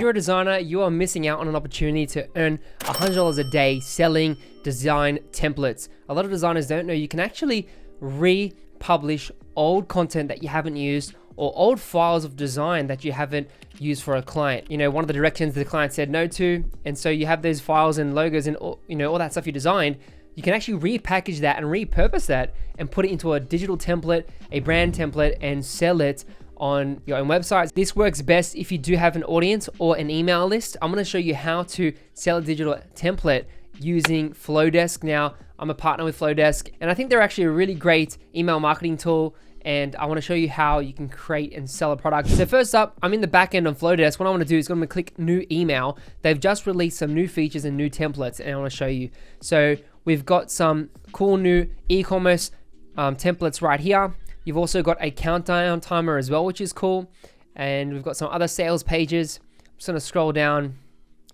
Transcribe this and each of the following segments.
you're a designer, you are missing out on an opportunity to earn $100 a day selling design templates. A lot of designers don't know you can actually republish old content that you haven't used, or old files of design that you haven't used for a client. You know, one of the directions the client said no to, and so you have those files and logos and all, you know, all that stuff you designed. You can actually repackage that and repurpose that and put it into a digital template, a brand template, and sell it on your own websites. This works best if you do have an audience or an email list. I'm gonna show you how to sell a digital template using Flowdesk. Now, I'm a partner with Flowdesk, and I think they're actually a really great email marketing tool, and I wanna show you how you can create and sell a product. So first up, I'm in the back end of Flowdesk. What I wanna do is I'm gonna click new email. They've just released some new features and new templates, and I wanna show you. So we've got some cool new e-commerce templates right here. You've also got a countdown timer as well, which is cool. And we've got some other sales pages. I'm just gonna scroll down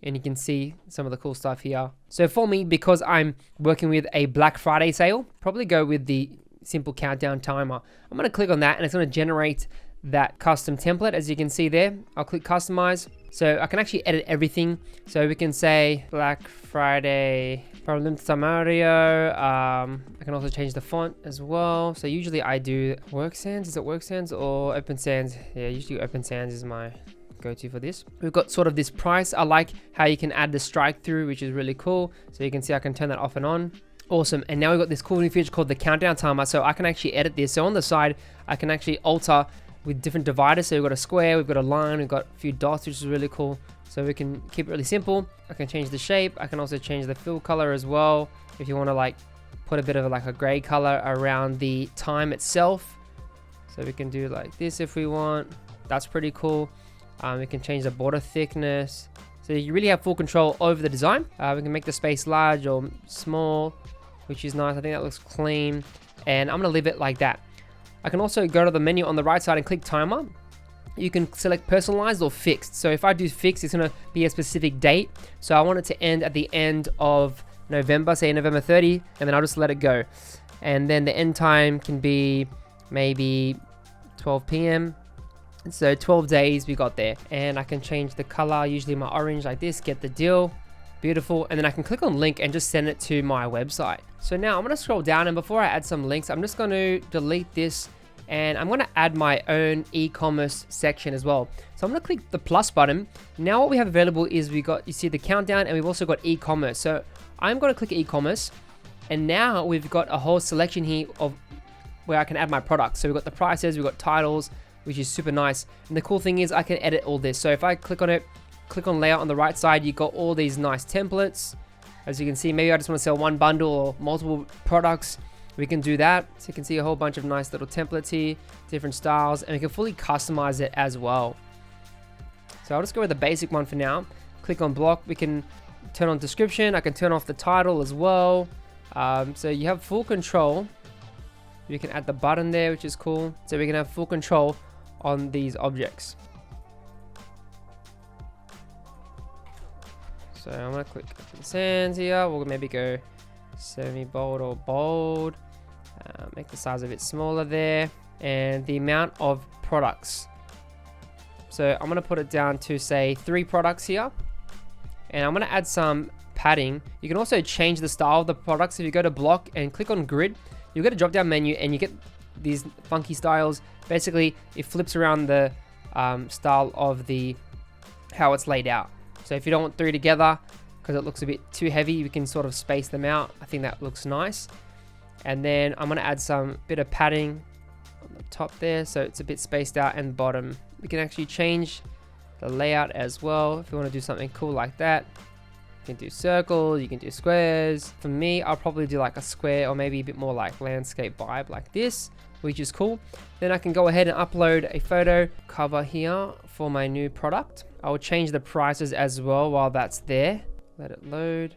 and you can see some of the cool stuff here. So for me, because I'm working with a Black Friday sale, probably go with the simple countdown timer. I'm gonna click on that and it's gonna generate that custom template. As you can see there, I'll click customize. So I can actually edit everything. So we can say Black Friday from Samario. I can also change the font as well. So usually I do Work Sans. Is it Work Sans or Open Sans? Yeah, usually Open Sans is my go-to for this. We've got sort of this price. I like how you can add the strike through, which is really cool. So you can see I can turn that off and on. Awesome. And now we've got this cool new feature called the countdown timer. So I can actually edit this. So on the side, I can actually alter with different dividers. So we've got a square, we've got a line, we've got a few dots, which is really cool. So we can keep it really simple. I can change the shape. I can also change the fill color as well. If you want to like put a bit of like a gray color around the time itself. So we can do like this if we want. That's pretty cool. We can change the border thickness. So you really have full control over the design. We can make the space large or small, which is nice. I think that looks clean. And I'm gonna leave it like that. I can also go to the menu on the right side and click timer. You can select personalized or fixed. So if I do fixed, it's gonna be a specific date. So I want it to end at the end of November, say November 30, and then I'll just let it go. And then the end time can be maybe 12 p.m. So 12 days we got there. And I can change the color, usually my orange like this, get the deal. Beautiful. And then I can click on link and just send it to my website. So now I'm going to scroll down, and before I add some links, I'm just going to delete this and I'm going to add my own e-commerce section as well. So I'm going to click the plus button. Now what we have available is you see the countdown, and we've also got e-commerce. So I'm going to click e-commerce, and now we've got a whole selection here of where I can add my products. So we've got the prices, we've got titles, which is super nice. And the cool thing is I can edit all this. So if I click on it, click on layout on the right side, you got all these nice templates. As you can see, maybe I just want to sell one bundle or multiple products. We can do that. So you can see a whole bunch of nice little templates here, different styles, and we can fully customize it as well. So I'll just go with the basic one for now. Click on block. We can turn on description. I can turn off the title as well. So you have full control. You can add the button there, which is cool. So we can have full control on these objects. So I'm gonna click Open Sans here. We'll maybe go semi-bold or bold. Make the size a bit smaller there. And the amount of products. So I'm gonna put it down to say 3 products here. And I'm gonna add some padding. You can also change the style of the products. If you go to block and click on grid, you'll get a drop down menu and you get these funky styles. Basically, it flips around the style of how it's laid out. So if you don't want 3 together because it looks a bit too heavy, you can sort of space them out. I think that looks nice. And then I'm gonna add some bit of padding on the top there, so it's a bit spaced out, and bottom. We can actually change the layout as well if you want to do something cool like that. You can do circles, you can do squares. For me, I'll probably do like a square or maybe a bit more like landscape vibe like this, which is cool. Then I can go ahead and upload a photo cover here for my new product. I will change the prices as well while that's there. Let it load.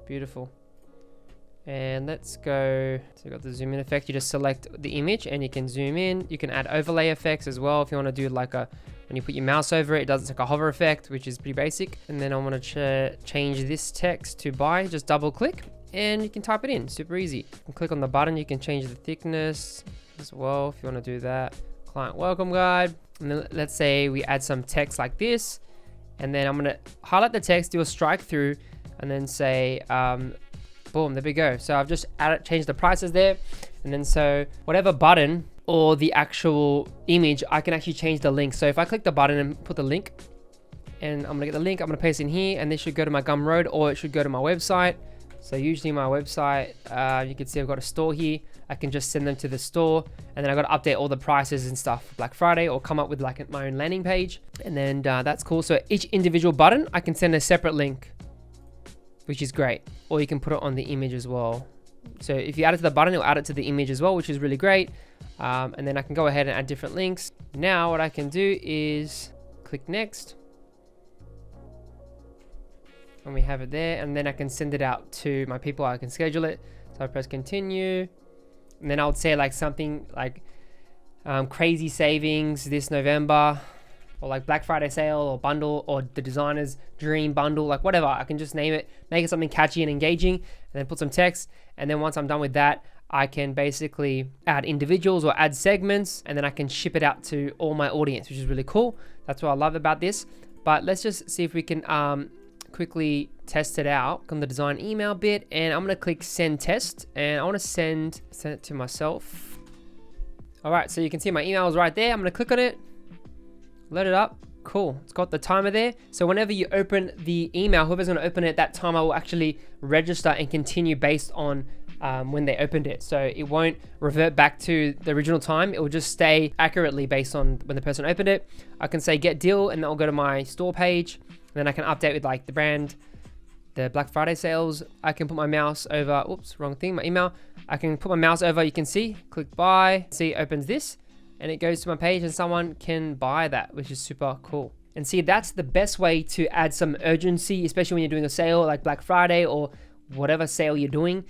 Beautiful. And let's go. So you got the zoom in effect. You just select the image and you can zoom in. You can add overlay effects as well if you want to do like when you put your mouse over it, it does like a hover effect, which is pretty basic. And then I want to change this text to buy. Just double click and you can type it in. Super easy. You can click on the button. You can change the thickness as well if you want to do that. Client welcome guide. And then let's say we add some text like this. And then I'm gonna highlight the text, do a strike through, and then say, boom, there we go. So I've just changed the prices there. And then so whatever button or the actual image, I can actually change the link. So if I click the button and put the link, and I'm gonna get the link, I'm gonna paste in here, and this should go to my Gumroad, or it should go to my website. So usually my website, you can see I've got a store here. I can just send them to the store, and then I've got to update all the prices and stuff for Black Friday, or come up with like my own landing page. And then that's cool. So each individual button, I can send a separate link, which is great. Or you can put it on the image as well. So if you add it to the button, it'll add it to the image as well, which is really great. And then I can go ahead and add different links. Now what I can do is click next. And we have it there, and then I can send it out to my people. I can schedule it. So I press continue, and then I would say like something like crazy savings this November, or like Black Friday sale, or bundle, or the designer's dream bundle, like whatever. I can just name it, make it something catchy and engaging, and then put some text. And then once I'm done with that, I can basically add individuals or add segments, and then I can ship it out to all my audience, which is really cool. That's what I love about this. But let's just see if we can quickly test it out on the design email bit, and I'm gonna click send test, and I want to send it to myself. All right, so you can see my email is right there. I'm gonna click on it, load it up. Cool, it's got the timer there. So whenever you open the email, whoever's gonna open it, that timer will actually register and continue based on when they opened it. So it won't revert back to the original time. It will just stay accurately based on when the person opened it. I can say get deal, and that'll go to my store page. Then I can update with like the brand, the Black Friday sales. I can put my mouse over, oops, wrong thing, my email. I can put my mouse over, you can see, click buy, see it opens this, and it goes to my page, and someone can buy that, which is super cool. And see, that's the best way to add some urgency, especially when you're doing a sale like Black Friday or whatever sale you're doing.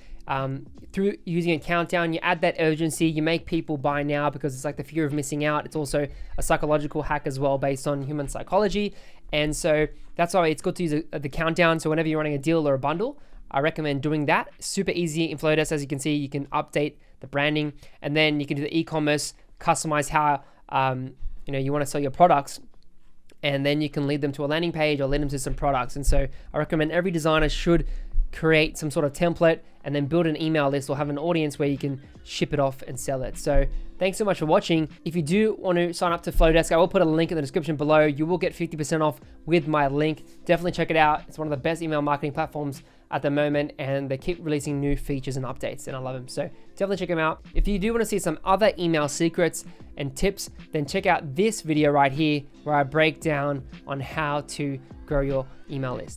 Through using a countdown, you add that urgency, you make people buy now, because it's like the fear of missing out. It's also a psychological hack as well, based on human psychology. And so that's why it's good to use the countdown. So whenever you're running a deal or a bundle, I recommend doing that. Super easy in Flowdesk. As you can see, you can update the branding, and then you can do the e-commerce, customize how you want to sell your products, and then you can lead them to a landing page or lead them to some products. And so I recommend every designer should create some sort of template, and then build an email list or have an audience where you can ship it off and sell it. So thanks so much for watching. If you do want to sign up to Flowdesk, I will put a link in the description below. You will get 50% off with my link. Definitely check it out. It's one of the best email marketing platforms at the moment, and they keep releasing new features and updates, and I love them. So definitely check them out. If you do want to see some other email secrets and tips, then check out this video right here, where I break down on how to grow your email list.